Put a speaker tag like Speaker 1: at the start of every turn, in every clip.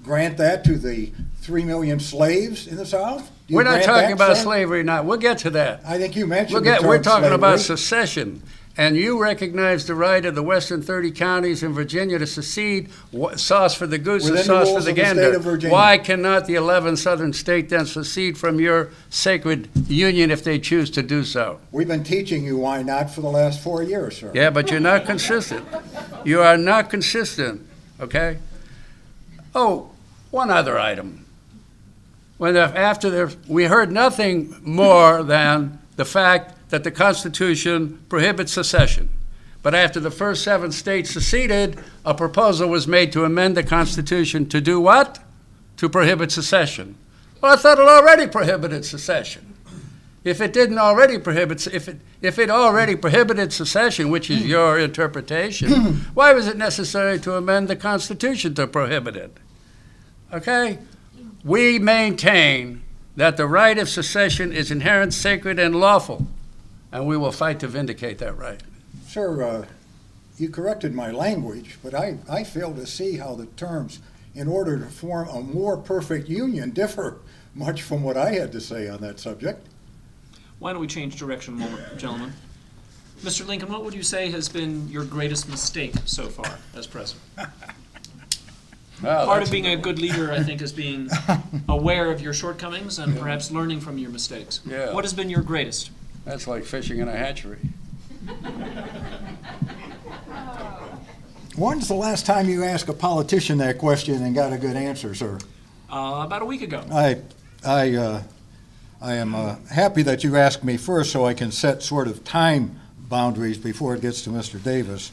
Speaker 1: grant that to the 3 million slaves in the South? Do you
Speaker 2: We're not
Speaker 1: grant
Speaker 2: talking
Speaker 1: that,
Speaker 2: about
Speaker 1: Sam?
Speaker 2: slavery now. We'll get to that.
Speaker 1: I think you mentioned the term
Speaker 2: We're talking about
Speaker 1: slavery.
Speaker 2: secession. And you recognize the right of the western 30 counties in Virginia to secede. Sauce for the goose
Speaker 1: Within
Speaker 2: and
Speaker 1: the
Speaker 2: sauce for
Speaker 1: rules
Speaker 2: the
Speaker 1: of the state
Speaker 2: gander.
Speaker 1: of Virginia.
Speaker 2: Why cannot the 11th southern state then secede from your sacred union if they choose to do so?
Speaker 1: We've been teaching you why not for the last 4 years, sir.
Speaker 2: Yeah, but you're not consistent. You are not consistent, okay? Oh, one other item. We heard nothing more than the fact that the Constitution prohibits secession. But after the first 7 states seceded, a proposal was made to amend the Constitution to do what? To prohibit secession. Well, I thought it already prohibited secession. If it didn't already prohibit, if it already prohibited secession, which is your interpretation, why was it necessary to amend the Constitution to prohibit it? Okay? We maintain that the right of secession is inherent, sacred, and lawful, and we will fight to vindicate that right.
Speaker 1: Sir, you corrected my language, but I fail to see how the terms, in order to form a more perfect union, differ much from what I had to say on that subject.
Speaker 3: Why don't we change direction a moment, gentlemen? Mr. Lincoln, what would you say has been your greatest mistake so far as president?
Speaker 2: Well,
Speaker 3: Part of being a good leader, I think, is being aware of your shortcomings and perhaps learning from your mistakes.
Speaker 2: Yeah.
Speaker 3: What has been your greatest?
Speaker 2: that's like fishing in a hatchery.
Speaker 1: When's the last time you asked a politician that question and got a good answer, sir?
Speaker 3: About a week ago.
Speaker 1: I am happy that you asked me first so I can set sort of time boundaries before it gets to Mr. Davis.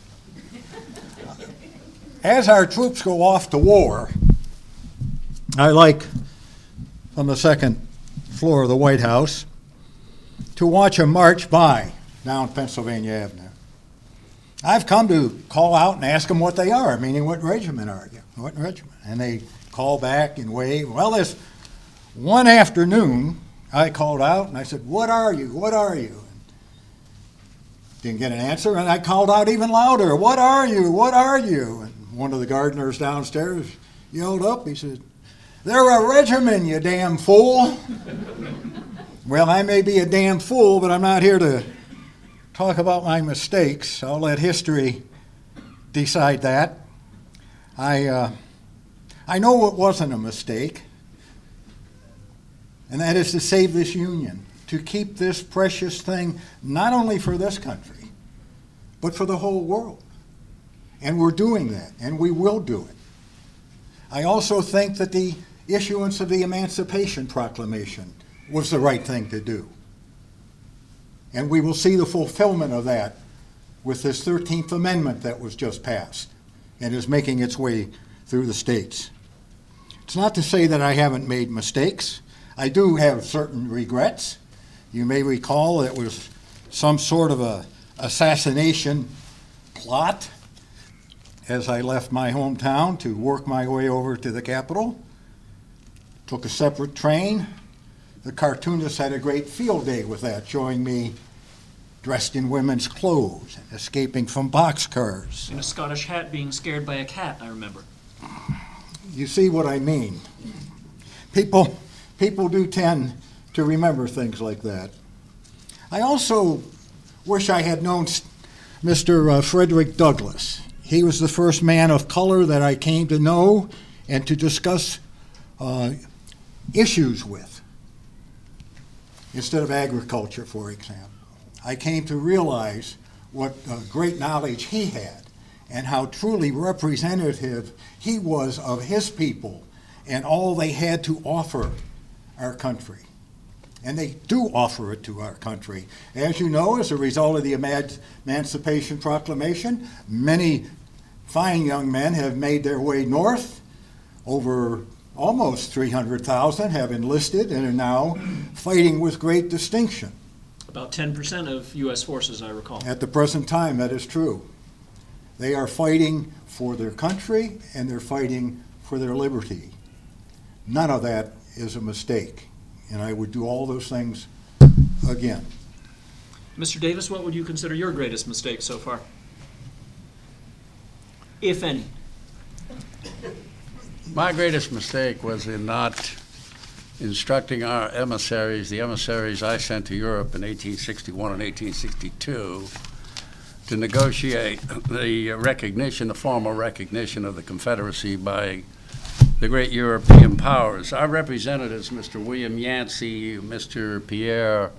Speaker 1: As our troops go off to war, I like, from the second floor of the White House, to watch them march by down Pennsylvania Avenue. I've come to call out and ask them what they are, meaning what regiment are you? What regiment? And they call back and wave. Well, this one afternoon, I called out and I said, "What are you? What are you?" Didn't get an answer, and I called out even louder, "What are you? What are you?" And one of the gardeners downstairs yelled up, he said, "They're a regiment, you damn fool." Well, I may be a damn fool, but I'm not here to talk about my mistakes. I'll let history decide that. I know it wasn't a mistake, and that is to save this union, to keep this precious thing not only for this country, but for the whole world. And we're doing that, and we will do it. I also think that the issuance of the Emancipation Proclamation was the right thing to do. And we will see the fulfillment of that with this 13th Amendment that was just passed and is making its way through the states. It's not to say that I haven't made mistakes. I do have certain regrets. You may recall it was some sort of a assassination plot as I left my hometown to work my way over to the Capitol. Took a separate train. The cartoonists had a great field day with that, showing me dressed in women's clothes and escaping from boxcars.
Speaker 3: In a Scottish hat being scared by a cat, I remember.
Speaker 1: You see what I mean? People do tend to remember things like that. I also wish I had known Mr. Frederick Douglass. He was the first man of color that I came to know and to discuss issues with, instead of agriculture, for example. I came to realize what great knowledge he had and how truly representative he was of his people and all they had to offer our country. And they do offer it to our country. As you know, as a result of the Emancipation Proclamation, many fine young men have made their way north. Over almost 300,000 have enlisted and are now fighting with great distinction.
Speaker 3: About 10% of U.S. forces, I recall.
Speaker 1: At the present time, that is true. They are fighting for their country and they're fighting for their liberty. None of that is a mistake, and I would do all those things again.
Speaker 3: Mr. Davis, what would you consider your greatest mistake so far? If any.
Speaker 2: My greatest mistake was in not instructing our emissaries, the emissaries I sent to Europe in 1861 and 1862, to negotiate the recognition, the formal recognition of the Confederacy by the great European powers. Our representatives, Mr. William Yancey, Mr. Pierre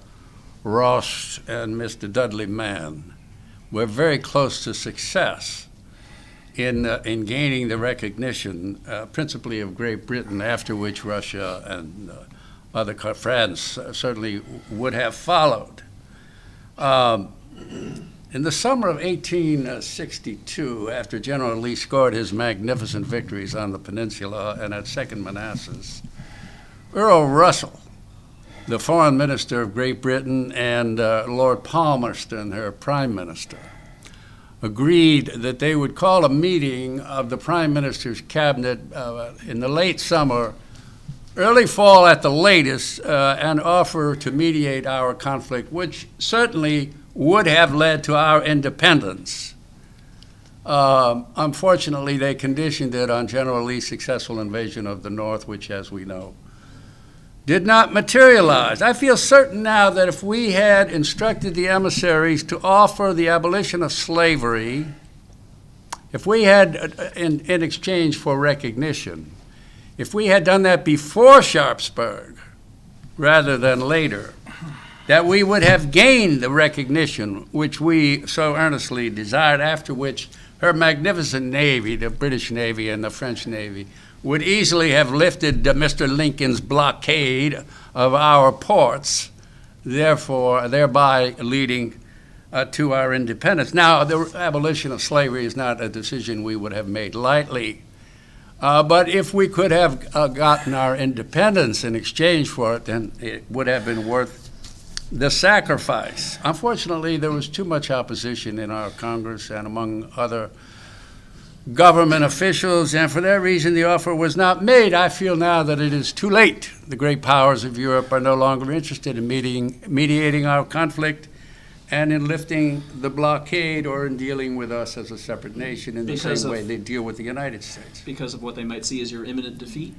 Speaker 2: Ross, and Mr. Dudley Mann, were very close to success in gaining the recognition, principally of Great Britain, after which Russia and other France certainly would have followed. In the summer of 1862, after General Lee scored his magnificent victories on the peninsula and at Second Manassas, Earl Russell, the foreign minister of Great Britain, and Lord Palmerston, her prime minister, agreed that they would call a meeting of the prime minister's cabinet in the late summer, early fall at the latest, and offer to mediate our conflict, which certainly would have led to our independence. Unfortunately, they conditioned it on General Lee's successful invasion of the North, which, as we know, did not materialize. I feel certain now that if we had instructed the emissaries to offer the abolition of slavery, if we had, in exchange for recognition, if we had done that before Sharpsburg rather than later, that we would have gained the recognition which we so earnestly desired, after which her magnificent Navy, the British Navy and the French Navy, would easily have lifted Mr. Lincoln's blockade of our ports, thereby leading to our independence. Now, the abolition of slavery is not a decision we would have made lightly, but if we could have gotten our independence in exchange for it, then it would have been worth the sacrifice. Unfortunately, there was too much opposition in our Congress and among other government officials, and for that reason the offer was not made. I feel now that it is too late. The great powers of Europe are no longer interested in mediating our conflict and in lifting the blockade or in dealing with us as a separate nation in the same way they deal with the United States.
Speaker 3: Because of what they might see as your imminent defeat?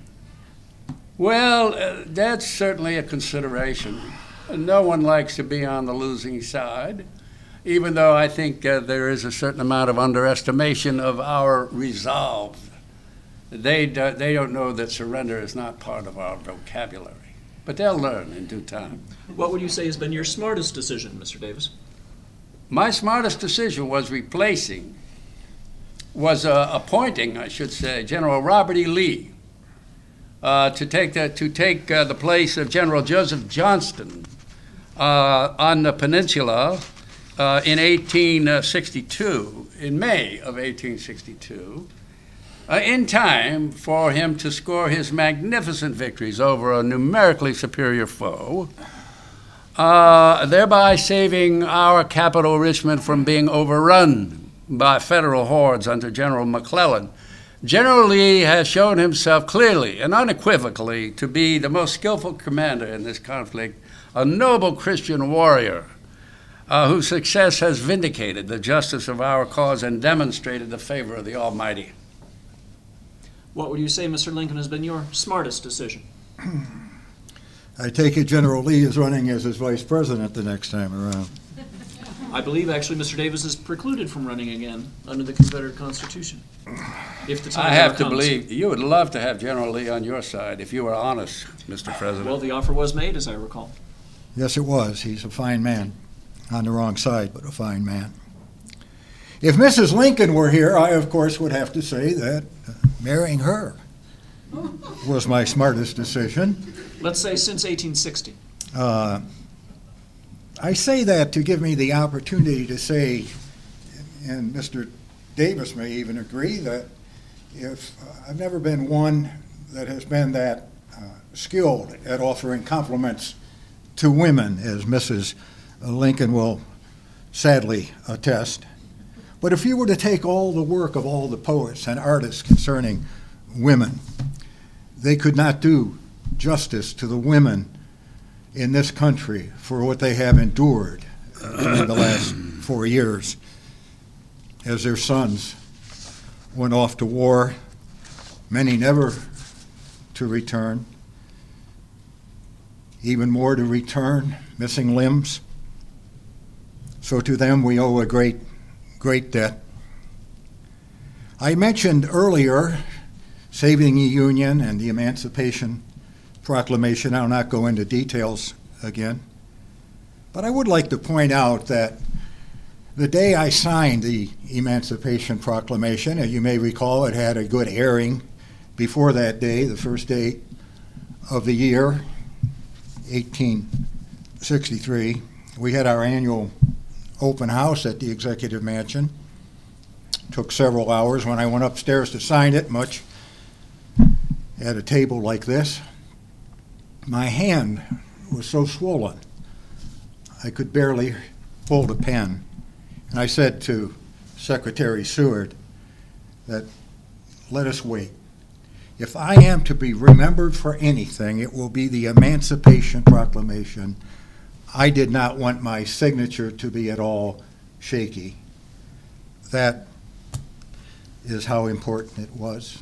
Speaker 2: Well, that's certainly a consideration. No one likes to be on the losing side, even though I think there is a certain amount of underestimation of our resolve. They don't know that surrender is not part of our vocabulary, but they'll learn in due time.
Speaker 3: What would you say has been your smartest decision, Mr. Davis?
Speaker 2: My smartest decision was appointing, I should say, General Robert E. Lee to take the place of General Joseph Johnston on the peninsula in 1862, in May of 1862, in time for him to score his magnificent victories over a numerically superior foe, thereby saving our capital, Richmond, from being overrun by federal hordes under General McClellan. General Lee has shown himself clearly and unequivocally to be the most skillful commander in this conflict, a noble Christian warrior whose success has vindicated the justice of our cause and demonstrated the favor of the Almighty.
Speaker 3: What would you say, Mr. Lincoln, has been your smartest decision?
Speaker 1: I take it General Lee is running as his vice president the next time around.
Speaker 3: I believe, actually, Mr. Davis is precluded from running again under the Confederate Constitution. If the time
Speaker 2: I have
Speaker 3: ever
Speaker 2: to
Speaker 3: comes.
Speaker 2: believe you would love to have General Lee on your side if you were honest, Mr. President.
Speaker 3: Well, the offer was made, as I recall.
Speaker 1: Yes, it was. He's a fine man. On the wrong side, but a fine man. If Mrs. Lincoln were here, I, of course, would have to say that marrying her was my smartest decision.
Speaker 3: Let's say since 1860.
Speaker 1: I say that to give me the opportunity to say, and Mr. Davis may even agree, that if I've never been one that has been that skilled at offering compliments to women, as Mrs. Lincoln will sadly attest. But if you were to take all the work of all the poets and artists concerning women, they could not do justice to the women in this country for what they have endured in the last 4 years as their sons went off to war, many never to return, even more to return, missing limbs. So to them we owe a great, great debt. I mentioned earlier saving the Union and the Emancipation Proclamation. I'll not go into details again, but I would like to point out that the day I signed the Emancipation Proclamation, as you may recall, it had a good airing before that day, the first day of the year, 1863. We had our annual open house at the Executive Mansion. Took several hours. When I went upstairs to sign it, much at a table like this, my hand was so swollen I could barely hold a pen. And I said to Secretary Seward that, let us wait. If I am to be remembered for anything, it will be the Emancipation Proclamation. I did not want my signature to be at all shaky. That is how important it was.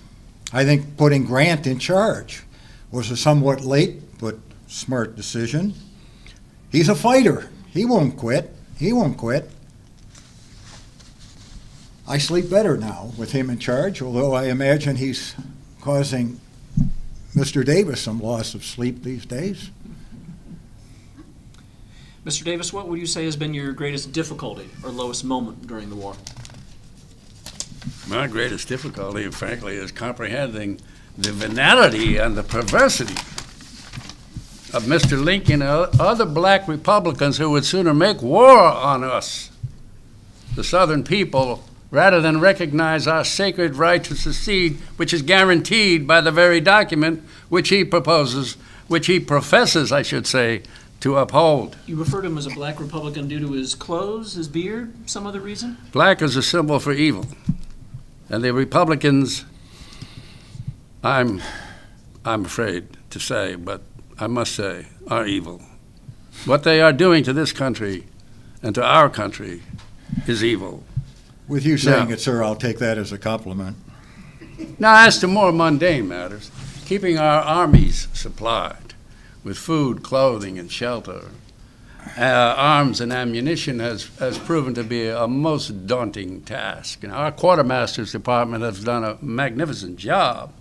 Speaker 1: I think putting Grant in charge was a somewhat late but smart decision. He's a fighter. He won't quit. He won't quit. I sleep better now with him in charge, although I imagine he's causing Mr. Davis some loss of sleep these days.
Speaker 3: Mr. Davis, what would you say has been your greatest difficulty or lowest moment during the war?
Speaker 2: My greatest difficulty, frankly, is comprehending the venality and the perversity of Mr. Lincoln and other black Republicans who would sooner make war on us, the Southern people, rather than recognize our sacred right to secede, which is guaranteed by the very document which he proposes, which he professes, I should say, to uphold.
Speaker 3: You refer to him as a black Republican due to his clothes, his beard, some other reason?
Speaker 2: Black is a symbol for evil. And the Republicans, I'm afraid to say, but I must say, are evil. What they are doing to this country and to our country is evil.
Speaker 1: With you saying
Speaker 2: Yeah.
Speaker 1: it, sir, I'll take that as a compliment.
Speaker 2: Now, as to more mundane matters, keeping our armies supplied with food, clothing, and shelter, arms and ammunition has proven to be a most daunting task. And our quartermaster's department has done a magnificent job.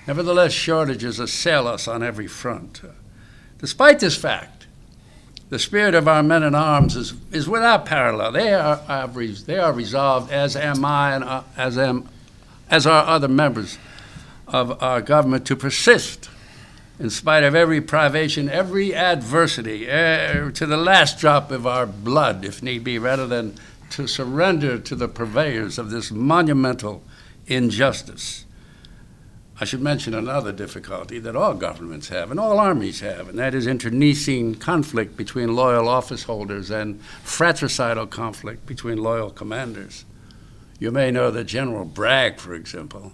Speaker 2: Nevertheless, shortages assail us on every front. Despite this fact, the spirit of our men at arms is without parallel. They are resolved, as am I, and as are other members of our government, to persist in spite of every privation, every adversity, to the last drop of our blood, if need be, rather than to surrender to the purveyors of this monumental injustice. I should mention another difficulty that all governments have and all armies have, and that is internecine conflict between loyal office holders and fratricidal conflict between loyal commanders. You may know that General Bragg, for example,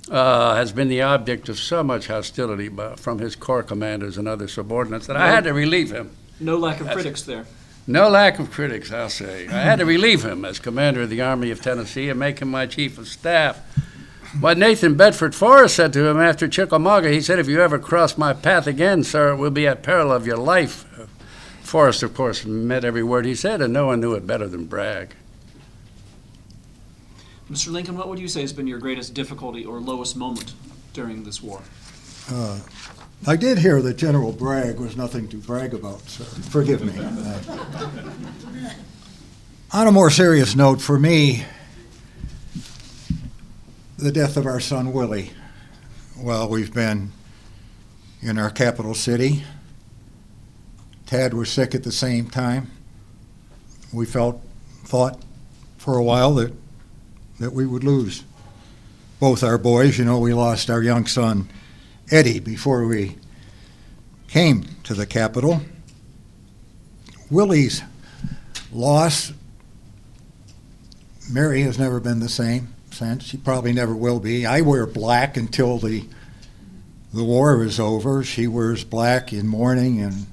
Speaker 2: has been the object of so much hostility from his corps commanders and other subordinates that I had to relieve him.
Speaker 3: No lack of critics there.
Speaker 2: No lack of critics, I'll say. I had to relieve him as commander of the Army of Tennessee and make him my chief of staff. What Nathan Bedford Forrest said to him after Chickamauga, he said, "If you ever cross my path again, sir, it will be at peril of your life." Forrest, of course, meant every word he said, and no one knew it better than Bragg.
Speaker 3: Mr. Lincoln, what would you say has been your greatest difficulty or lowest moment during this war?
Speaker 1: I did hear that General Bragg was nothing to brag about, sir. Forgive me. On a more serious note, for me, the death of our son Willie. Well, we've been in our capital city. Tad was sick at the same time. We thought for a while that we would lose both our boys. You know, we lost our young son Eddie before we came to the Capitol. Willie's loss, Mary has never been the same since. She probably never will be. I wear black until the war is over. She wears black in mourning and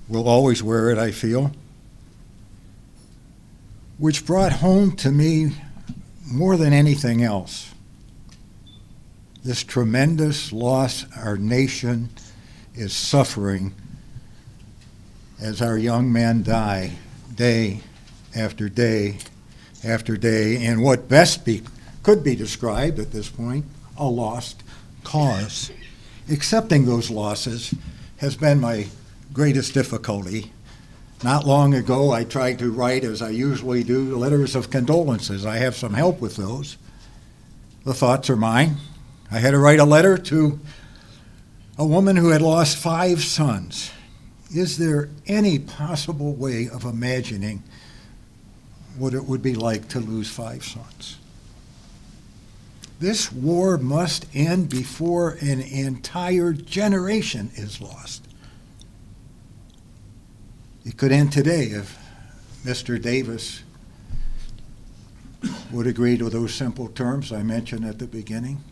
Speaker 1: will always wear it, I feel. Which brought home to me, more than anything else, this tremendous loss our nation is suffering as our young men die day after day after day in what could be described at this point a lost cause. Accepting those losses has been my greatest difficulty. Not long ago, I tried to write, as I usually do, letters of condolences. I have some help with those. The thoughts are mine. I had to write a letter to a woman who had lost 5 sons. Is there any possible way of imagining what it would be like to lose 5 sons? This war must end before an entire generation is lost. It could end today if Mr. Davis would agree to those simple terms I mentioned at the beginning.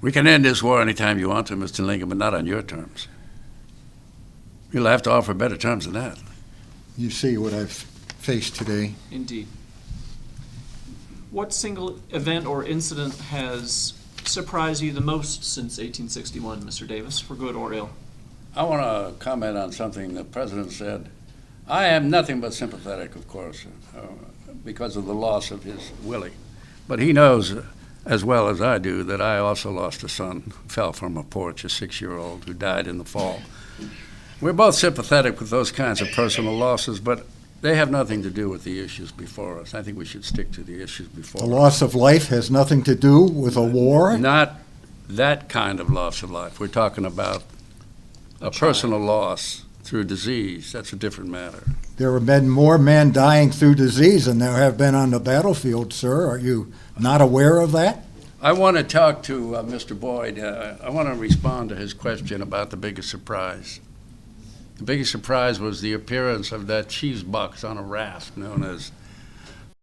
Speaker 2: We can end this war anytime you want to, Mr. Lincoln, but not on your terms. You'll have to offer better terms than that.
Speaker 1: You see what I've faced today.
Speaker 3: Indeed. What single event or incident has surprised you the most since 1861, Mr. Davis, for good or ill?
Speaker 2: I want to comment on something the President said. I am nothing but sympathetic, of course, because of the loss of his Willie. But he knows as well as I do that I also lost a son who fell from a porch, a 6-year-old who died in the fall. We're both sympathetic with those kinds of personal losses, but they have nothing to do with the issues before us. I think we should stick to the issues before
Speaker 1: The
Speaker 2: us.
Speaker 1: loss of life has nothing to do with a war.
Speaker 2: Not that kind of loss of life. We're talking about a personal loss through disease. That's a different matter.
Speaker 1: There have been more men dying through disease than there have been on the battlefield, sir. Are you not aware of that?
Speaker 2: I want to talk to Mr. Boyd. I want to respond to his question about the biggest surprise. The biggest surprise was the appearance of that cheese box on a raft known as